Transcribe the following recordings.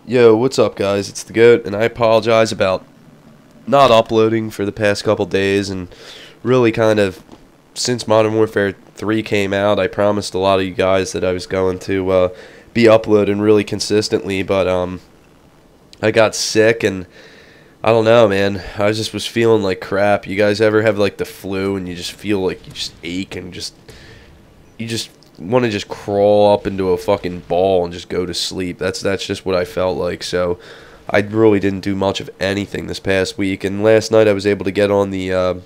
Yo, what's up, guys? It's the GOAT, and I apologize about not uploading for the past couple days, and really kind of since Modern Warfare 3 came out, I promised a lot of you guys that I was going to be uploading really consistently, but I got sick, and I don't know, man. I just was feeling like crap. You guys ever have like the flu, and you just feel like you just ache, and you just want to just crawl up into a fucking ball and just go to sleep. That's just what I felt like. So I really didn't do much of anything this past week, and last night I was able to get on the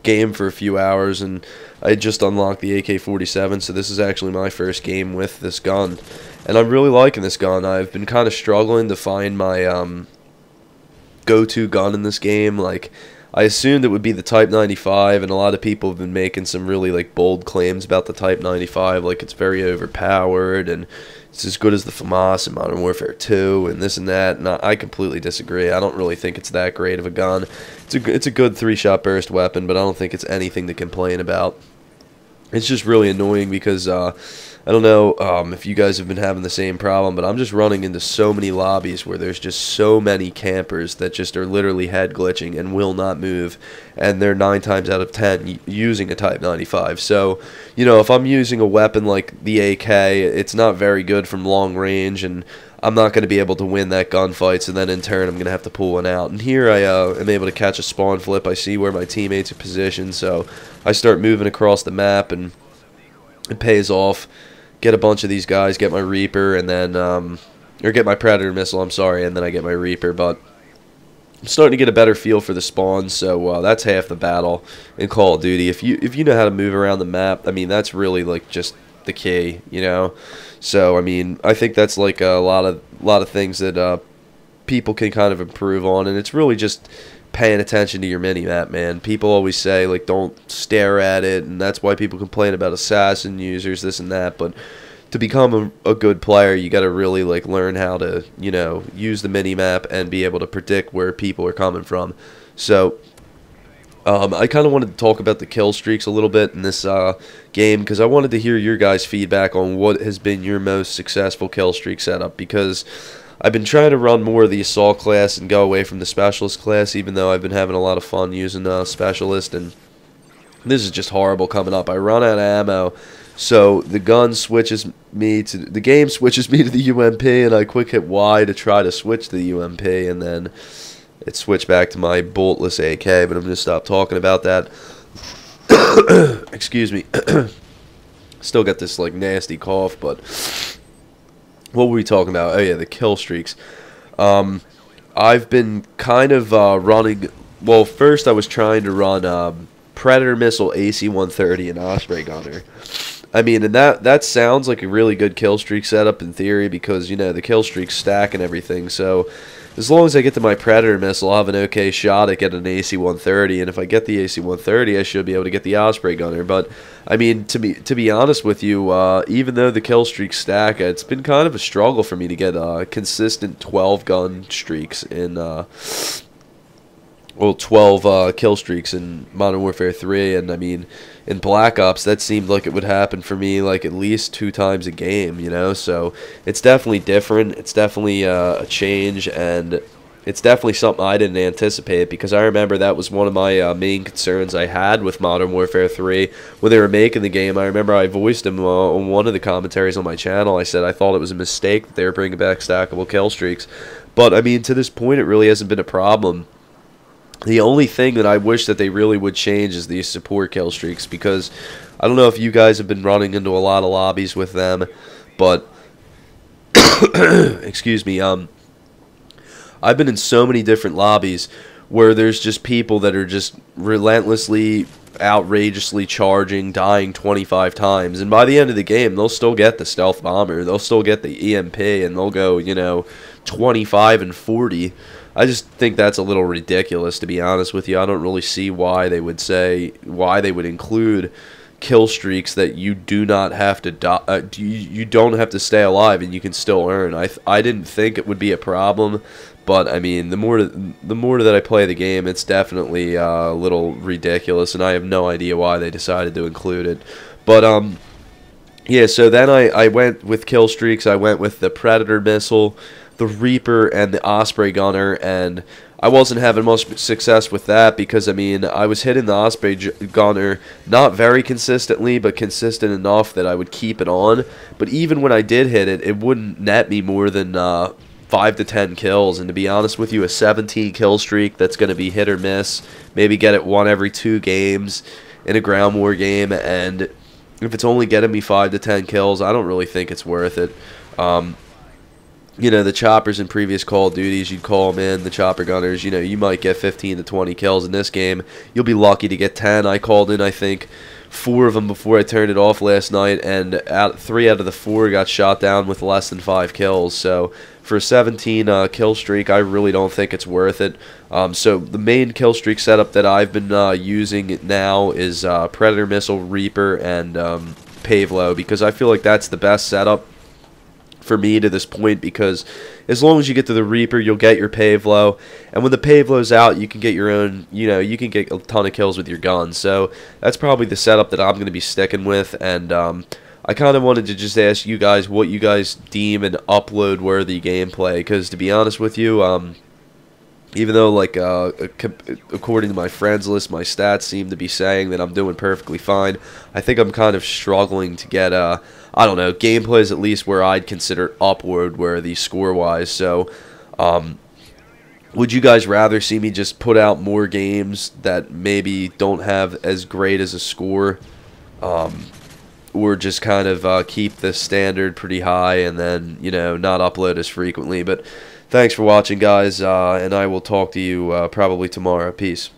game for a few hours, and I just unlocked the AK-47, so this is actually my first game with this gun, and I'm really liking this gun. I've been kind of struggling to find my go-to gun in this game. Like, I assumed it would be the Type 95, and a lot of people have been making some really like bold claims about the Type 95, like it's very overpowered and it's as good as the FAMAS in Modern Warfare 2 and this and that, and I completely disagree. I don't really think it's that great of a gun. It's a good 3-shot burst weapon, but I don't think it's anything to complain about. It's just really annoying because I don't know if you guys have been having the same problem, but I'm just running into so many lobbies where there's just so many campers that just are literally head glitching and will not move, and they're 9 times out of 10 using a Type 95. So, you know, if I'm using a weapon like the AK, it's not very good from long range, and I'm not going to be able to win that gunfight, so then in turn I'm going to have to pull one out. And here I am able to catch a spawn flip. I see where my teammates are positioned, so I start moving across the map, and it pays off. Get a bunch of these guys, get my Reaper, and then, or get my Predator missile, I'm sorry, and then I get my Reaper, but I'm starting to get a better feel for the spawns, so that's half the battle in Call of Duty. If you know how to move around the map, I mean, that's really, like, just the key, you know? So, I mean, I think that's, like, a lot of things that people can kind of improve on, and it's really just paying attention to your mini-map, man. People always say, like, don't stare at it, and that's why people complain about assassin users, this and that, but to become a good player, you gotta really, like, learn how to, you know, use the mini-map and be able to predict where people are coming from. So, I kind of wanted to talk about the kill streaks a little bit in this game, because I wanted to hear your guys' feedback on what has been your most successful kill streak setup, because I've been trying to run more of the Assault class and go away from the Specialist class, even though I've been having a lot of fun using Specialist, and this is just horrible coming up. I run out of ammo, so the game switches me to the UMP, and I quick hit Y to try to switch to the UMP, and then it switched back to my boltless AK, but I'm going to stop talking about that. Excuse me. Still got this, like, nasty cough, but what were we talking about? Oh, yeah, the kill streaks. I've been kind of running... Well, first I was trying to run Predator Missile, AC-130, and Osprey Gunner. I mean, and that sounds like a really good kill streak setup in theory because, you know, the kill streaks stack and everything. So as long as I get to my Predator Missile, I'll have an okay shot at getting an AC-130. And if I get the AC-130, I should be able to get the Osprey Gunner. But, I mean, to be honest with you, even though the kill streaks stack, it's been kind of a struggle for me to get consistent 12-gun streaks in... well, 12 kill streaks in Modern Warfare 3, and I mean, in Black Ops, that seemed like it would happen for me like at least 2 times a game, you know, so it's definitely different, it's definitely a change, and it's definitely something I didn't anticipate, because I remember that was one of my main concerns I had with Modern Warfare 3 when they were making the game. I remember I voiced them on one of the commentaries on my channel. I said I thought it was a mistake that they were bringing back stackable kill streaks, but I mean, to this point, it really hasn't been a problem. The only thing that I wish that they really would change is these support kill streaks, because I don't know if you guys have been running into a lot of lobbies with them, but excuse me, I've been in so many different lobbies where there's just people that are just relentlessly, outrageously charging, dying 25 times, and by the end of the game, they'll still get the stealth bomber, they'll still get the EMP, and they'll go, you know, 25 and 40. I just think that's a little ridiculous, to be honest with you. I don't really see why they would include kill streaks that you do not have to die, you don't have to stay alive and you can still earn. I didn't think it would be a problem, but I mean, the more that I play the game, it's definitely a little ridiculous, and I have no idea why they decided to include it. But yeah, so then I went with kill streaks. I went with the Predator missile. the Reaper and the Osprey Gunner, and I wasn't having much success with that because, I mean, I was hitting the Osprey Gunner not very consistently, but consistent enough that I would keep it on. But even when I did hit it, it wouldn't net me more than 5 to 10 kills. And to be honest with you, a 17 kill streak that's going to be hit or miss, maybe get it 1 every 2 games in a ground war game, and if it's only getting me 5 to 10 kills, I don't really think it's worth it. You know, the choppers in previous Call of Duties, you'd call them in, the chopper gunners, you know, you might get 15 to 20 kills. In this game, you'll be lucky to get 10. I called in, I think, 4 of them before I turned it off last night, and 3 out of the 4 got shot down with less than 5 kills. So for a 17 kill streak, I really don't think it's worth it. So the main kill streak setup that I've been using now is Predator Missile, Reaper, and Pavelo, because I feel like that's the best setup for me to this point, because as long as you get to the Reaper, you'll get your Pavelo, and when the Pavelo's out, you can get your own, you know, you can get a ton of kills with your gun. So that's probably the setup that I'm going to be sticking with, and I kind of wanted to just ask you guys what you guys deem an upload-worthy gameplay, because to be honest with you, even though, like, according to my friends list, my stats seem to be saying that I'm doing perfectly fine, I think I'm kind of struggling to get, I don't know, gameplays at least where I'd consider upward-worthy score-wise. So, would you guys rather see me just put out more games that maybe don't have as great as a score, or just kind of keep the standard pretty high and then, you know, not upload as frequently? But thanks for watching, guys, and I will talk to you probably tomorrow. Peace.